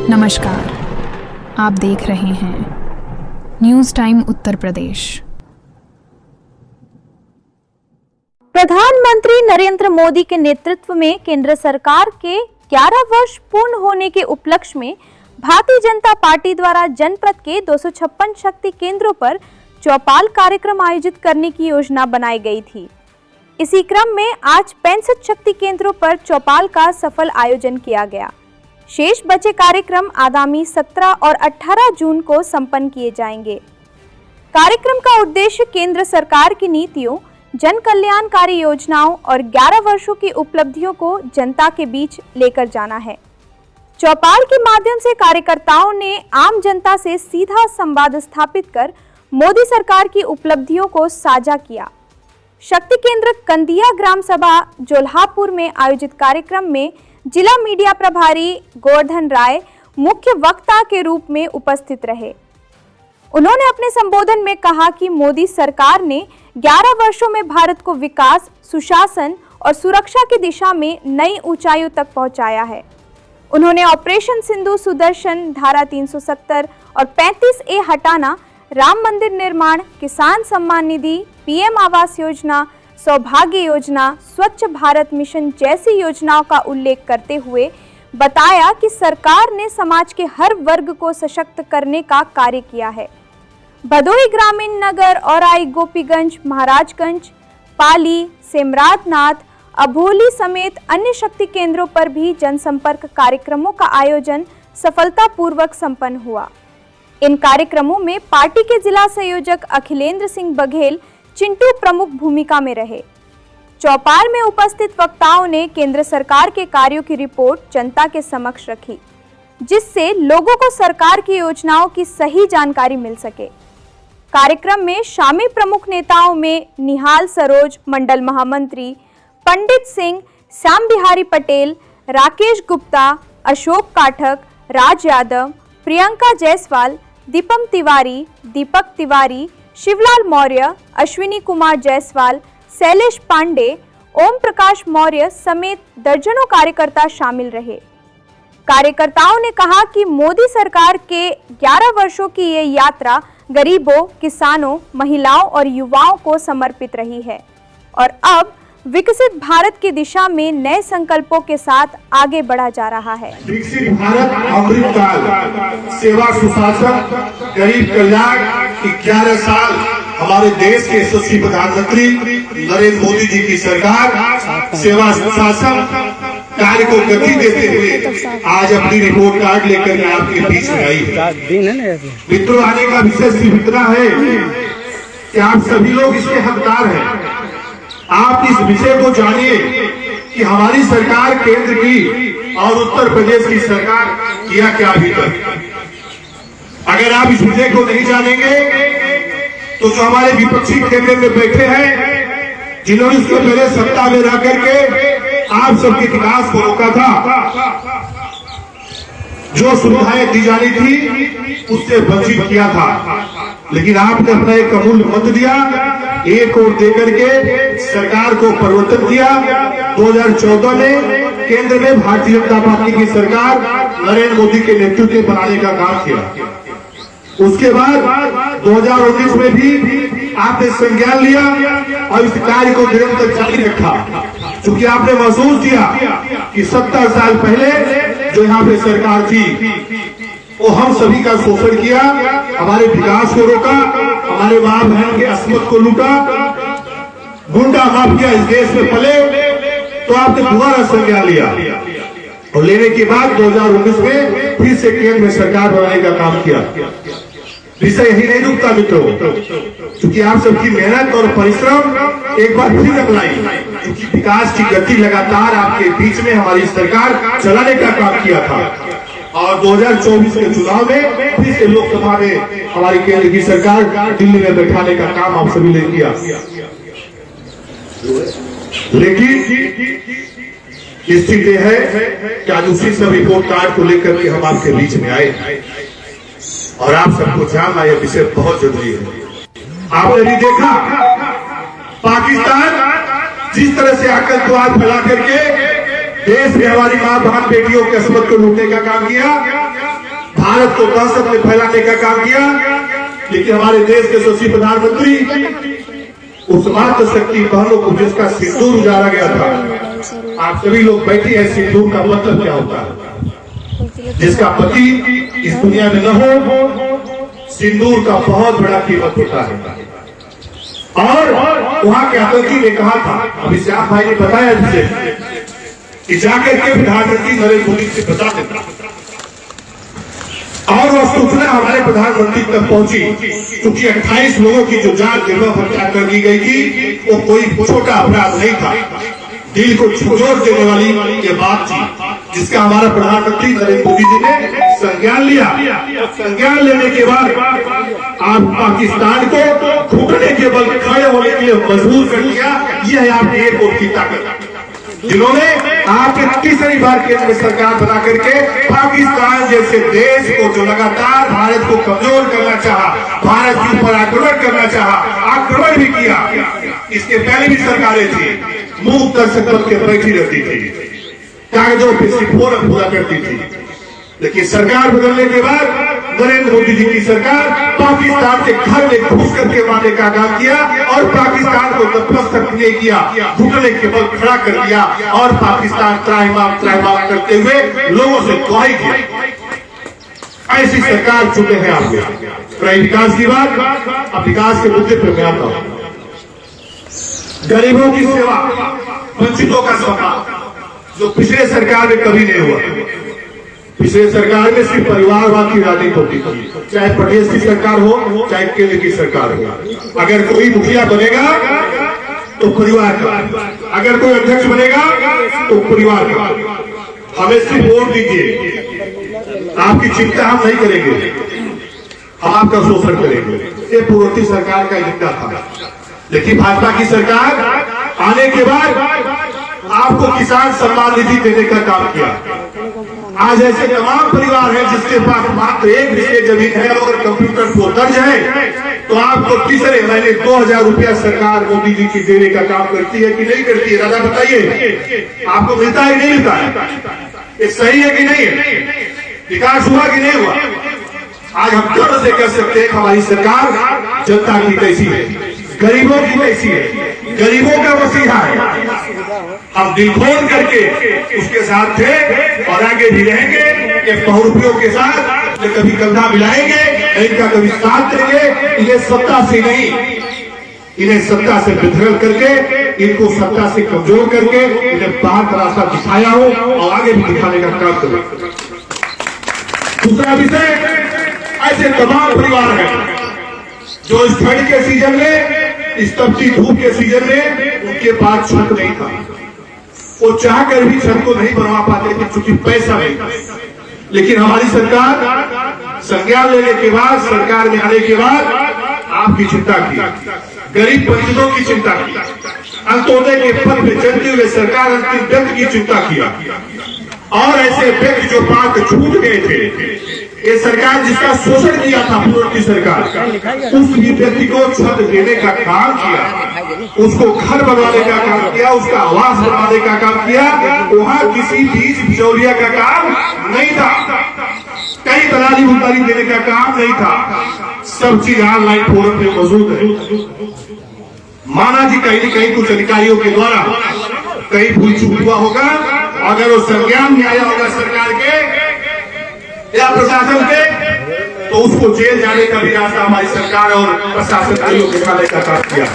नमस्कार, आप देख रहे हैं न्यूज़ टाइम उत्तर प्रदेश। प्रधानमंत्री नरेंद्र मोदी के नेतृत्व में केंद्र सरकार के 11 वर्ष पूर्ण होने के उपलक्ष्य में भारतीय जनता पार्टी द्वारा जनपद के 256 शक्ति केंद्रों पर चौपाल कार्यक्रम आयोजित करने की योजना बनाई गई थी। इसी क्रम में आज 65 शक्ति केंद्रों पर चौपाल का सफल आयोजन किया गया। शेष बचे कार्यक्रम आगामी 17 और 18 जून को संपन्न किए जाएंगे। कार्यक्रम का उद्देश्य केंद्र सरकार की नीतियों, जन कल्याणकारी योजनाओं और 11 वर्षों की उपलब्धियों को जनता के बीच लेकर जाना है। चौपाल के माध्यम से कार्यकर्ताओं ने आम जनता से सीधा संवाद स्थापित कर मोदी सरकार की उपलब्धियों को साझा किया। शक्ति केंद्र कंदिया ग्राम सभा जोल्हापुर में आयोजित कार्यक्रम में जिला मीडिया प्रभारी गोवर्धन राय मुख्य वक्ता के रूप में उपस्थित रहे। उन्होंने अपने संबोधन में कहा कि मोदी सरकार ने 11 वर्षों में भारत को विकास, सुशासन और सुरक्षा की दिशा में नई ऊंचाइयों तक पहुंचाया है। उन्होंने ऑपरेशन सिंधु, सुदर्शन, धारा 370 और 35A हटाना, राम मंदिर निर्माण, किसान सम्मान निधि, पीएम आवास योजना, सौभाग्य योजना, स्वच्छ भारत मिशन जैसी योजनाओं का उल्लेख करते हुए बताया कि सरकार ने समाज के हर वर्ग को सशक्त करने का कार्य किया है। भदोही ग्रामीण नगर, औराई, गोपीगंज, महाराजगंज, पाली, सेमराजनाथ, अभोली समेत अन्य शक्ति केंद्रों पर भी जनसंपर्क कार्यक्रमों का आयोजन सफलतापूर्वक संपन्न हुआ। इन कार्यक्रमों में पार्टी के जिला संयोजक अखिलेंद्र सिंह बघेल चिंटू प्रमुख भूमिका में रहे। चौपाल में उपस्थित वक्ताओं ने केंद्र सरकार के कार्यों की रिपोर्ट जनता के समक्ष रखी, जिससे लोगों को सरकार की योजनाओं की सही जानकारी मिल सके। कार्यक्रम में शामिल प्रमुख नेताओं में निहाल सरोज, मंडल महामंत्री, पंडित सिंह, श्याम बिहारी पटेल, राकेश गुप्ता, अशोक काठक, राज यादव, प्रियंका जायसवाल, दीपम तिवारी, दीपक तिवारी, शिवलाल मौर्य, अश्विनी कुमार जायसवाल, शैलेश पांडे, ओम प्रकाश मौर्य समेत दर्जनों कार्यकर्ता शामिल रहे। कार्यकर्ताओं ने कहा कि मोदी सरकार के 11 वर्षों की ये यात्रा गरीबों, किसानों, महिलाओं और युवाओं को समर्पित रही है और अब विकसित भारत की दिशा में नए संकल्पों के साथ आगे बढ़ा जा रहा है। विकसित भारत अमृतकाल, सेवा, सुशासन, गरीब कल्याण की 11 साल हमारे देश के यशस्वी प्रधानमंत्री नरेंद्र मोदी जी की सरकार सेवा, सुशासन कार्य को गति देते हुए आज अपनी रिपोर्ट कार्ड लेकर आपके बीच में आई है। मित्रों, आने का विषय सिर्फ इतना है कि आप सभी लोग इसके हकदार हैं। आप इस विषय को जानिए कि हमारी सरकार केंद्र की और उत्तर प्रदेश की सरकार किया क्या अभी तक। अगर आप इस विषय को नहीं जानेंगे तो जो हमारे विपक्षी केंद्र में बैठे हैं, जिन्होंने उसके पहले सत्ता में रह करके आप सबके विकास को रोका था, जो सुविधाएं दी जानी थी उससे वंचित किया था, लेकिन आपने अपना एक अमूल्य मत दिया, एक और देकर के सरकार को परिवर्तन किया। 2014 में केंद्र में भारतीय जनता पार्टी की सरकार नरेंद्र मोदी के नेतृत्व में बनाने का काम किया। उसके बाद 2019 में भी आपने संज्ञान लिया और इस कार्य को निरंतर जारी रखा, क्योंकि आपने महसूस किया कि 70 साल पहले जो यहाँ पे सरकार थी वो हम सभी का शोषण किया, हमारे विकास को रोका, हमारे माँ बहन के अस्मत को लूटा, गुंडा माफिया इस देश में पले। तो आपने दोबारा संज्ञान लिया और लेने के बाद 2019 में फिर से केंद्र में सरकार बनाने का काम किया। विषय यही नहीं रुकता मित्रों, क्योंकि आप सबकी मेहनत और परिश्रम एक बार फिर अपनाई, क्योंकि विकास की गति लगातार आपके बीच में हमारी सरकार चलाने का काम किया था। और 2024 के चुनाव में फिर से लोकसभा में हमारी केंद्र की सरकार दिल्ली में बैठाने का काम आप सभी ने किया। लेकिन स्थिति है कि आज उसी सब रिपोर्ट कार्ड को लेकर के हम आपके बीच में आए और आप सबको जानना यह विषय बहुत जरूरी है। आपने भी देखा पाकिस्तान जिस तरह से आतंकवाद फैला करके देश में हमारी मां बहन बेटियों के अस्मत को लूटने का काम किया, भारत को दहशत में फैलाने का काम किया। लेकिन हमारे देश के यशस्वी प्रधानमंत्री उस मात्र शक्ति बहनों को जिसका सिंदूर उजाड़ा गया था, आप सभी लोग बैठे हैं, सिंदूर का मतलब क्या होता है? जिसका पति इस दुनिया में न हो, सिंदूर का बहुत बड़ा कीमत होता है। और वहां के आतंकी ने कहा था, अभी श्याम भाई ने बताया जिसे, कि जाकर के प्रधानमंत्री नरेंद्र मोदी से बता देता, और वह सूचना हमारे प्रधानमंत्री तक पहुंची, क्योंकि 28 लोगों की जो जान निर्भर पर कर दी गई थी, वो कोई छोटा अपराध नहीं था, दिल को झकझोर देने वाली ये बात थी, जिसका हमारा प्रधानमंत्री नरेंद्र मोदी जी ने संज्ञान लिया। संज्ञान लेने के बाद आप पाकिस्तान को घुटने के बल खड़े होने के लिए मजबूर कर दिया। यह है आपकी एक वोट की ताकत, जिन्होंने आपके तीसरी बार केंद्र में सरकार बना करके पाकिस्तान जैसे देश को, जो लगातार भारत को कमजोर करना चाहा, भारत के ऊपर आक्रमण करना चाहा, आक्रमण भी किया। इसके पहले भी सरकारें थी, मुंह दर्शक बन के बैठी रहती थी, कागजों पे सिर्फ पूरा करती थी। लेकिन सरकार बदलने के बाद नरेंद्र मोदी जी की सरकार पाकिस्तान के घर में घुस करके मारने का काम किया, और पाकिस्तान को नतमस्तक नहीं किया, घुटने के बल खड़ा कर दिया, और पाकिस्तान त्राहिमाम करते हुए लोगों से दुआई की। ऐसी सरकार चुने हैं आप। रही विकास की बात, अब विकास के मुद्दे पर मैं आता हूं। गरीबों की सेवा, वंचितों का सम्मान, जो पिछले सरकार में कभी नहीं हुआ। पिछले सरकार में सिर्फ परिवारवाद की राजनीति होती थी, चाहे प्रदेश की सरकार हो, चाहे केंद्र की सरकार हो। अगर कोई मुखिया बनेगा तो परिवार का, अगर कोई अध्यक्ष बनेगा तो परिवार का। हमें सिर्फ वोट दीजिए, आपकी चिंता हम नहीं करेंगे, हम आपका शोषण करेंगे। ये पूर्ववर्ती सरकार का एजेंडा था। लेकिन भाजपा की सरकार आने के बाद आपको किसान सम्मान निधि देने का काम किया। आज ऐसे तमाम परिवार हैं जिसके पास मात्र एक विषय जमीन है, और कंप्यूटर को दर्ज है, तो आपको तीसरे महीने 2000 रुपया सरकार मोदी जी की देने का काम करती है कि नहीं करती है? दादा बताइए, आपको मिलता है कि नहीं मिलता है? ये सही है कि नहीं है? विकास हुआ कि नहीं हुआ? आज हम गर्व से कह सकते हैं हमारी सरकार जनता की कैसी है, गरीबों की कैसी है, गरीबों का मसीहा है। हम दिल खोल करके उसके साथ थे और आगे भी रहेंगे। ये बहुरूपियों के साथ ये कभी कंधा मिलाएंगे, इनका कभी साथ देंगे। इन्हें सत्ता से नहीं, इन्हें सत्ता से विधर्म करके, इनको सत्ता से कमजोर करके, इन्हें बाहर का रास्ता दिखाया हो और आगे भी दिखाने का काम करो। दूसरा विषय, ऐसे तमाम परिवार हैं जो इस ठंड के सीजन में, इस तपती धूप के सीजन में उनके पास छत नहीं था, वो चाहकर भी छत को नहीं बनवा पाते थे क्योंकि पैसा नहीं था। लेकिन हमारी सरकार संज्ञान लेने के बाद, सरकार में आने के बाद आपकी चिंता की, गरीब वंचितों की चिंता की, अंत्योदय के पद पे चलते हुए सरकार अंतिम व्यक्ति की चिंता किया, और ऐसे व्यक्ति जो पात्र छूट गए थे, ये सरकार जिसका शोषण किया था पूर्ववर्ती सरकार, उस व्यक्ति को छत देने का काम किया, उसको घर बनवाने का काम किया, उसका आवास बनवाने का काम किया। वहां किसी बीच बिचौलिया का काम नहीं था, कहीं दलाली उतारी देने का काम नहीं था। सब चीज ऑनलाइन फोरम पे मौजूद है। माना जी कहीं न कहीं कुछ अधिकारियों के द्वारा कहीं भूल चूक हुआ होगा, अगर वो संज्ञान में आया होगा सरकार के या प्रशासन के, तो उसको जेल जाने का भी रास्ता हमारी सरकार और प्रशासन आयोग दिखाने का काम किया।